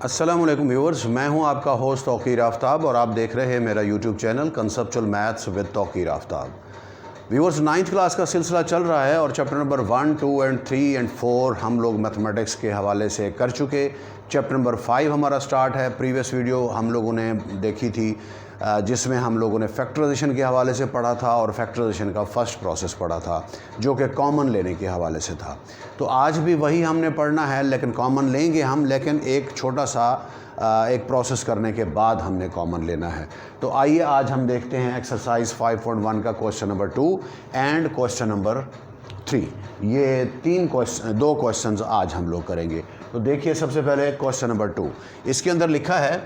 अस्सलामुअलैकुम व्यूअर्स, मैं हूं आपका होस्ट तौकीर आफ्ताब और आप देख रहे हैं मेरा YouTube channel conceptual maths with Tauqeer Aftab. Viewers, 9th class का सिलसिला चल रहा है और चैप्टर नंबर 1, 2 एंड 3 एंड 4 हम लोग मैथमेटिक्स के हवाले से कर चुके। चैप्टर नंबर 5 हमारा स्टार्ट है। प्रीवियस वीडियो हम लोगों ने देखी थी जिसमें हम लोगों ने फैक्टराइजेशन के हवाले से पढ़ा था और फैक्टराइजेशन का फर्स्ट प्रोसेस पढ़ा था जो कि कॉमन लेने के हवाले से था। तो आज भी वही हमने पढ़ना है, लेकिन कॉमन लेंगे हम, लेकिन एक छोटा सा एक प्रोसेस करने के बाद हमने कॉमन लेना है। तो आइए आज हम देखते हैं एक्सरसाइज 5.1 का question number 2 and question number 3। ये दो क्वेश्चंस आज हम लोग करेंगे। तो देखिए, सबसे पहले क्वेश्चन नंबर 2, इसके अंदर लिखा है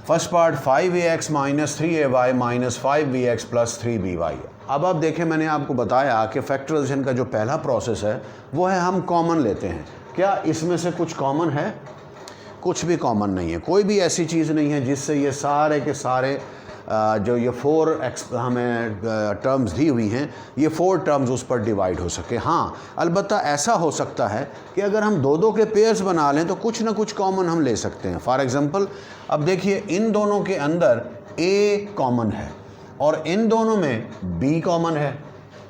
first part 5ax minus 3ay minus 5bx plus 3by। अब आप देखें, मैंने आपको बताया कि फैक्टराइजेशन का जो पहला प्रोसेस है वो है हम कॉमन लेते हैं। क्या इसमें से कुछ कॉमन है? कुछ भी कॉमन नहीं है। कोई भी ऐसी चीज़ नहीं है जिससे ये सारे के सारे जो ये 4 हमें टर्म्स दी हुई हैं, ये 4 टर्म्स उस पर डिवाइड हो सके। हाँ, अलबत्ता ऐसा हो सकता है कि अगर हम दो के पेयर्स बना लें तो कुछ ना कुछ कॉमन हम ले सकते हैं। फॉर एग्ज़ाम्पल, अब देखिए, इन दोनों के अंदर A कॉमन है और इन दोनों में B कॉमन है,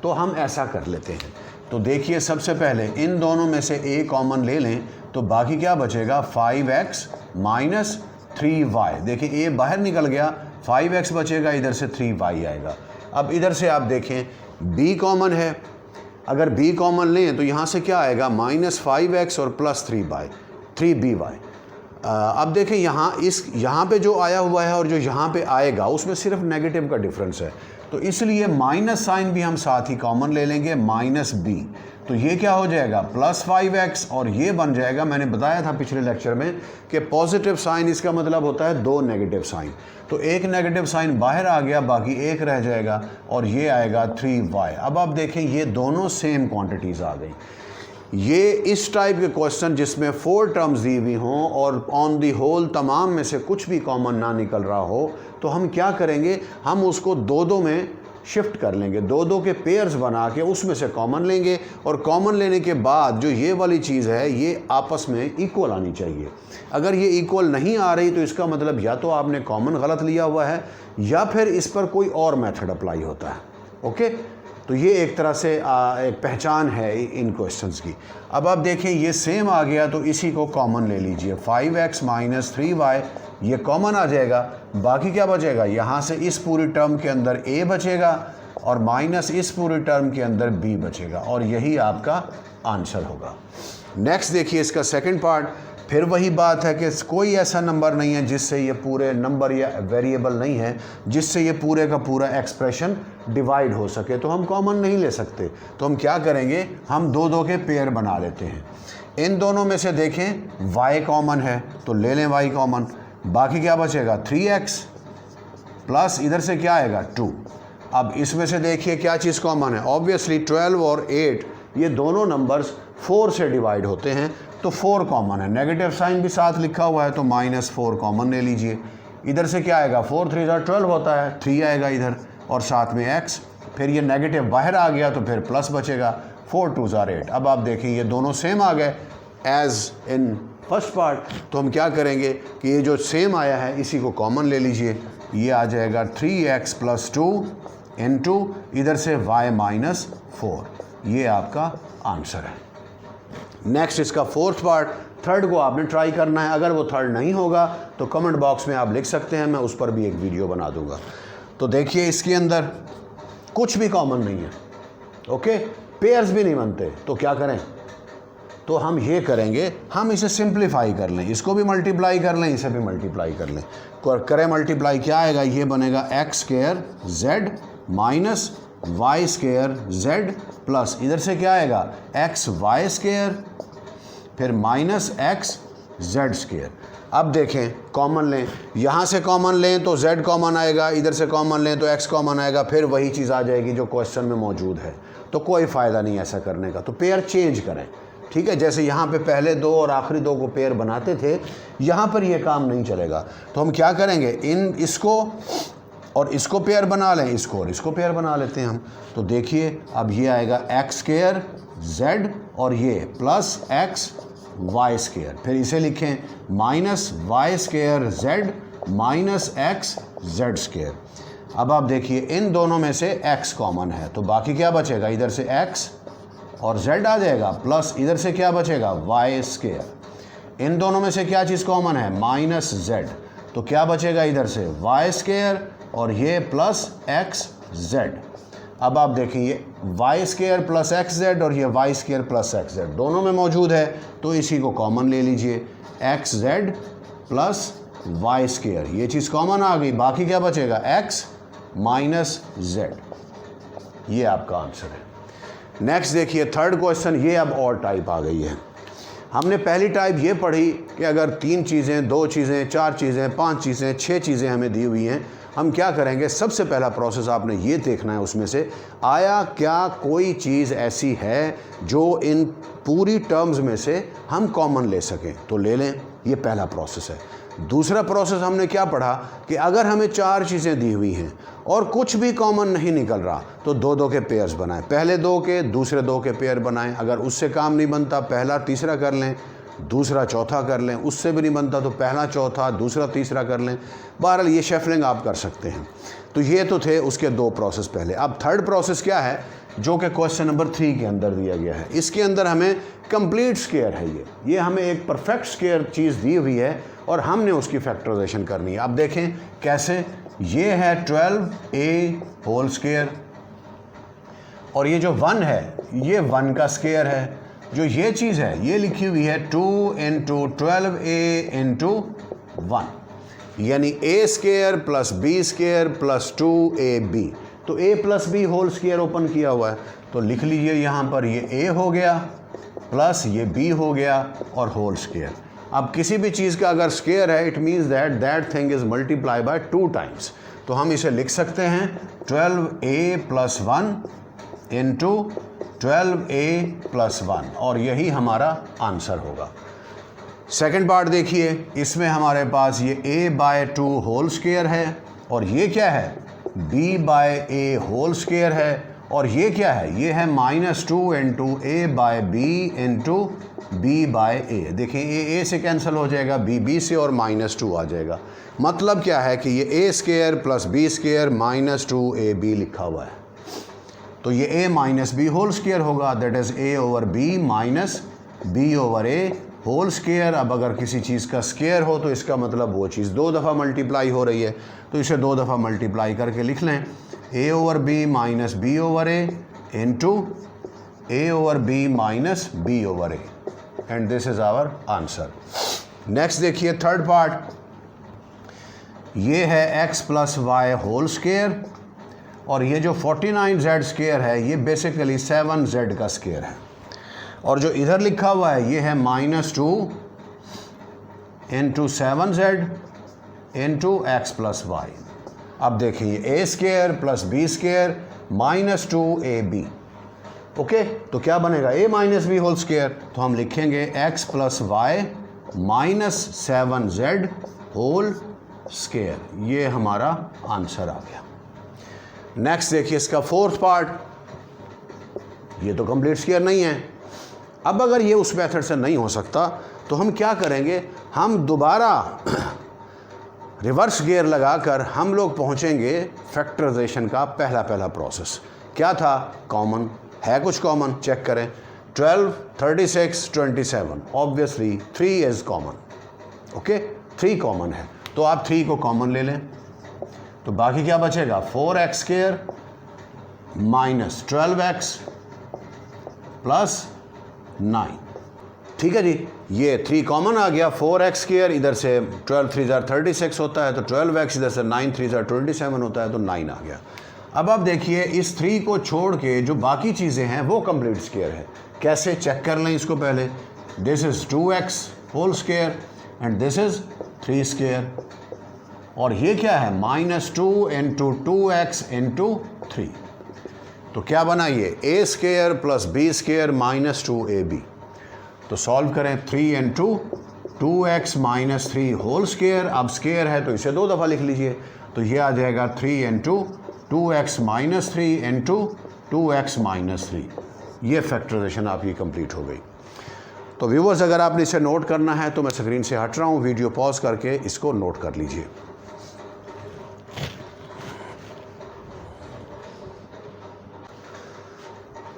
तो हम ऐसा कर लेते हैं। तो देखिए, सबसे पहले इन दोनों में से A कॉमन ले लें तो बाकी क्या बचेगा? 5x minus 3y। देखिए, A बाहर निकल गया, 5x बचेगा, इधर से 3y आएगा। अब इधर से आप देखें, B कॉमन है। अगर B कॉमन लें तो यहाँ से क्या आएगा? माइनस 5x और प्लस 3by। अब देखें, यहाँ पे जो आया हुआ है और जो यहाँ पे आएगा उसमें सिर्फ नेगेटिव का डिफरेंस है, तो इसलिए माइनस साइन भी हम साथ ही कॉमन ले लेंगे, माइनस b। तो ये क्या हो जाएगा? प्लस 5x, और ये बन जाएगा, मैंने बताया था पिछले लेक्चर में कि पॉजिटिव साइन इसका मतलब होता है 2 नेगेटिव साइन। तो एक नेगेटिव साइन बाहर आ गया, बाकी एक रह जाएगा और ये आएगा 3y। अब आप देखें, ये दोनों सेम क्वांटिटीज़ आ गई। ये इस टाइप के क्वेश्चन जिसमें 4 टर्म्स दी हुई हों और ऑन दी होल तमाम में से कुछ भी कॉमन ना निकल रहा हो, तो हम क्या करेंगे? हम उसको दो में शिफ्ट कर लेंगे, दो के पेयर्स बना के उसमें से कॉमन लेंगे, और कॉमन लेने के बाद जो ये वाली चीज़ है ये आपस में इक्वल आनी चाहिए। अगर ये इक्वल नहीं आ रही तो इसका मतलब या तो आपने कॉमन गलत लिया हुआ है या फिर इस पर कोई और मेथड अप्लाई होता है। ओके, तो ये एक तरह से एक पहचान है इन क्वेश्चंस की। अब आप देखें, ये सेम आ गया तो इसी को कॉमन ले लीजिए। 5x माइनस 3y ये कॉमन आ जाएगा, बाकी क्या बचेगा? यहाँ से इस पूरी टर्म के अंदर a बचेगा और माइनस इस पूरी टर्म के अंदर b बचेगा, और यही आपका आंसर होगा। नेक्स्ट देखिए, इसका सेकंड पार्ट, फिर वही बात है कि कोई ऐसा नंबर नहीं है जिससे ये पूरे नंबर या वेरिएबल नहीं है जिससे ये पूरे का पूरा एक्सप्रेशन डिवाइड हो सके, तो हम कॉमन नहीं ले सकते। तो हम क्या करेंगे? हम दो के पेयर बना लेते हैं। इन दोनों में से देखें, y कॉमन है तो ले लें y कॉमन, बाकी क्या बचेगा? 3x प्लस इधर से क्या आएगा? 2। अब इसमें से देखिए क्या चीज़ कॉमन है? ऑब्वियसली 12 और 8 ये दोनों नंबर्स 4 से डिवाइड होते हैं, तो 4 कॉमन है। नेगेटिव साइन भी साथ लिखा हुआ है तो माइनस 4 कॉमन ले लीजिए। इधर से क्या आएगा? 4 3 12 होता है, 3 आएगा इधर और साथ में x। फिर ये नेगेटिव बाहर आ गया तो फिर प्लस बचेगा, 4 2 8। अब आप देखिए, ये दोनों सेम आ गए एज इन फर्स्ट पार्ट। तो हम क्या करेंगे कि ये जो सेम आया है इसी को कॉमन ले लीजिए। ये आ जाएगा 3x प्लस 2 इंटू इधर से y माइनस 4। ये आपका आंसर है। नेक्स्ट इसका फोर्थ पार्ट, थर्ड को आपने ट्राई करना है। अगर वो थर्ड नहीं होगा तो कमेंट बॉक्स में आप लिख सकते हैं, मैं उस पर भी एक वीडियो बना दूंगा। तो देखिए, इसके अंदर कुछ भी कॉमन नहीं है। ओके, पेयर्स भी नहीं बनते, तो क्या करें? तो हम ये करेंगे, हम इसे सिंप्लीफाई कर लें, इसको भी मल्टीप्लाई कर लें, इसे भी मल्टीप्लाई कर लें। करें मल्टीप्लाई, क्या आएगा? ये बनेगा x square z minus y square z plus इधर से क्या आएगा? x y स्क्वायर फिर माइनस x z स्क्वायर। अब देखें, कॉमन लें, यहाँ से कॉमन लें तो z कॉमन आएगा, इधर से कॉमन लें तो x कॉमन आएगा, फिर वही चीज़ आ जाएगी जो क्वेश्चन में मौजूद है। तो कोई फ़ायदा नहीं ऐसा करने का, तो पेयर चेंज करें। ठीक है, जैसे यहाँ पे पहले 2 और आखिरी 2 को पेयर बनाते थे, यहाँ पर ये काम नहीं चलेगा। तो हम क्या करेंगे? इसको और इसको पेयर बना लें, इसको और इसको पेयर बना लेते हैं हम। तो देखिए, अब ये आएगा x स्क्वायर z और ये प्लस x वाई स्केयर, फिर इसे लिखें minus Y square Z minus X Z square. अब आप देखिए इन दोनों में से x कॉमन है तो बाकी क्या बचेगा, इधर से x और z आ जाएगा, प्लस इधर से क्या बचेगा y स्केयर। इन दोनों में से क्या चीज़ कॉमन है, माइनस z, तो क्या बचेगा इधर से y स्केयर और ये प्लस x z। अब आप देखिए y square plus x Z और ये y square plus x Z दोनों में मौजूद है, तो इसी को कॉमन ले लीजिए, X Z plus Y square, ये चीज़ कॉमन आ गई, बाकी क्या बचेगा x माइनस जेड। ये आपका आंसर है। नेक्स्ट देखिए थर्ड क्वेश्चन, ये अब और टाइप आ गई है। हमने पहली टाइप ये पढ़ी कि अगर 3 चीज़ें, 2 चीज़ें, 4 चीज़ें, 5 चीज़ें, 6 चीज़ें हमें दी हुई हैं, हम क्या करेंगे, सबसे पहला प्रोसेस आपने ये देखना है उसमें से आया क्या कोई चीज़ ऐसी है जो इन पूरी टर्म्स में से हम कॉमन ले सकें, तो ले लें, ये पहला प्रोसेस है। दूसरा प्रोसेस हमने क्या पढ़ा कि अगर हमें 4 चीज़ें दी हुई हैं और कुछ भी कॉमन नहीं निकल रहा तो 2-2 के पेयर्स बनाएं, पहले 2 के दूसरे 2 के पेयर बनाएं, अगर उससे काम नहीं बनता पहला तीसरा कर लें, दूसरा चौथा कर लें, उससे भी नहीं बनता तो पहला चौथा दूसरा तीसरा कर लें। बहरहाल ये शेफलिंग आप कर सकते हैं। तो ये तो थे उसके 2 प्रोसेस पहले। अब थर्ड प्रोसेस क्या है, जो कि क्वेश्चन नंबर 3 के अंदर दिया गया है। इसके अंदर हमें कंप्लीट स्केयर है, ये हमें एक परफेक्ट स्केयर चीज़ दी हुई है और हमने उसकी फैक्टराइजेशन करनी है। अब देखें कैसे, ये है 12a होल स्केयर और ये जो 1 है ये 1 का स्केयर है। जो ये चीज़ है ये लिखी हुई है 2 इंटू 12a इंटू 1, यानी a square plus b square plus 2ab। तो a plus b whole square open किया हुआ है, तो लिख लीजिए यहाँ पर ये a हो गया प्लस ये b हो गया और होल स्केयर। अब किसी भी चीज़ का अगर स्केयर है it means that thing is multiply by 2 times, तो हम इसे लिख सकते हैं 12a plus 1 into 12a plus 1 और यही हमारा आंसर होगा। सेकंड पार्ट देखिए, इसमें हमारे पास ये a बाय 2 होल स्केयर है और ये क्या है b by a whole square है और ये क्या है, ये है -2 into a by b into b by a। देखिए a से कैंसिल हो जाएगा, b से और -2 आ जाएगा। मतलब क्या है कि ये a square plus b square -2ab लिखा हुआ है, तो ये a minus b whole square होगा, that is a over b minus b over a whole square. अब अगर किसी चीज़ का स्केयर हो तो इसका मतलब वो चीज़ 2 दफ़ा मल्टीप्लाई हो रही है, तो इसे 2 दफ़ा मल्टीप्लाई करके लिख लें, a over b minus b over a into a over b minus b over a, and this is our answer. Next देखिए थर्ड पार्ट, ये है x plus Y whole square और ये जो 49z स्केयर है ये बेसिकली 7z का square है और जो इधर लिखा हुआ है ये है -2 into 7z into X plus Y. अब देखिए a square plus b square -2ab, okay, तो क्या बनेगा a minus b whole square, तो हम लिखेंगे x plus Y minus 7z whole square, ये हमारा आंसर आ गया। नेक्स्ट देखिए इसका फोर्थ पार्ट, ये तो कंप्लीट स्केयर नहीं है। अब अगर ये उस मेथड से नहीं हो सकता तो हम क्या करेंगे, हम दोबारा रिवर्स गियर लगाकर हम लोग पहुंचेंगे फैक्टराइजेशन का पहला प्रोसेस। क्या था, कॉमन है, कुछ कॉमन चेक करें, 12, 36, 27, obviously 3 is common, okay, 3 common है, तो आप 3 को कॉमन ले लें, तो बाकी क्या बचेगा 4x square minus 12x plus 9, ठीक है जी। ये 3 कॉमन आ गया, 4x स्केयर इधर से 12 3 36 होता है, तो 12x इधर से 9 3 27 होता है, तो 9 आ गया। अब आप देखिए इस 3 को छोड़ के जो बाकी चीज़ें हैं वो कंप्लीट स्केयर है। कैसे, चेक कर लें इसको पहले, this is 2x whole square and this is 3 square और ये क्या है -2 इंटू 2x इंटू 3, तो क्या बना ये a square plus b square -2ab। तो सॉल्व करें, 3 into 2x minus 3 whole square, अब स्केयर है तो इसे 2 दफ़ा लिख लीजिए, तो ये आ जाएगा 3 into 2x minus 3 into 2x minus 3, ये फैक्टराइजेशन आपकी कंप्लीट हो गई। तो व्यूवर्स, अगर आपने इसे नोट करना है तो मैं स्क्रीन से हट रहा हूँ, वीडियो पॉज करके इसको नोट कर लीजिए।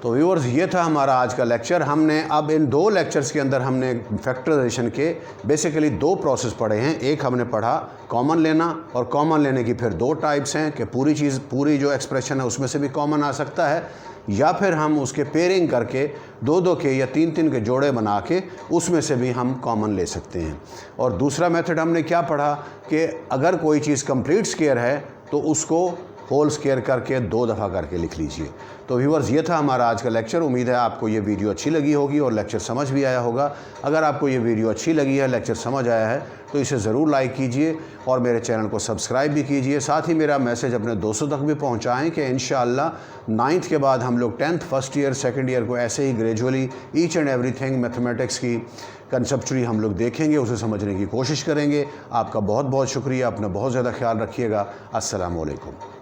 तो व्यूअर्स, ये था हमारा आज का लेक्चर। हमने अब इन 2 लेक्चर्स के अंदर हमने फैक्टराइजेशन के बेसिकली 2 प्रोसेस पढ़े हैं। एक हमने पढ़ा कॉमन लेना, और कॉमन लेने की फिर 2 टाइप्स हैं कि पूरी जो एक्सप्रेशन है उसमें से भी कॉमन आ सकता है, या फिर हम उसके पेयरिंग करके 2-2 के या 3-3 के जोड़े बना के उसमें से भी हम कॉमन ले सकते हैं। और दूसरा मेथड हमने क्या पढ़ा कि अगर कोई चीज़ कंप्लीट स्क्वायर है तो उसको होल स्क्वायर करके 2 दफ़ा करके लिख लीजिए। तो व्यूअर्स, ये था हमारा आज का लेक्चर। उम्मीद है आपको ये वीडियो अच्छी लगी होगी और लेक्चर समझ भी आया होगा। अगर आपको ये वीडियो अच्छी लगी है, लेक्चर समझ आया है, तो इसे ज़रूर लाइक कीजिए और मेरे चैनल को सब्सक्राइब भी कीजिए। साथ ही मेरा मैसेज अपने दोस्तों तक भी पहुँचाएँ कि इंशाअल्लाह 9th के बाद हम लोग 10th first year second year को ऐसे ही gradually each and everything mathematics की कंसेप्चुअली हम लोग देखेंगे, उसे समझने की कोशिश करेंगे। आपका बहुत बहुत शुक्रिया। अपना बहुत ज़्यादा ख्याल रखिएगा। अस्सलाम वालेकुम।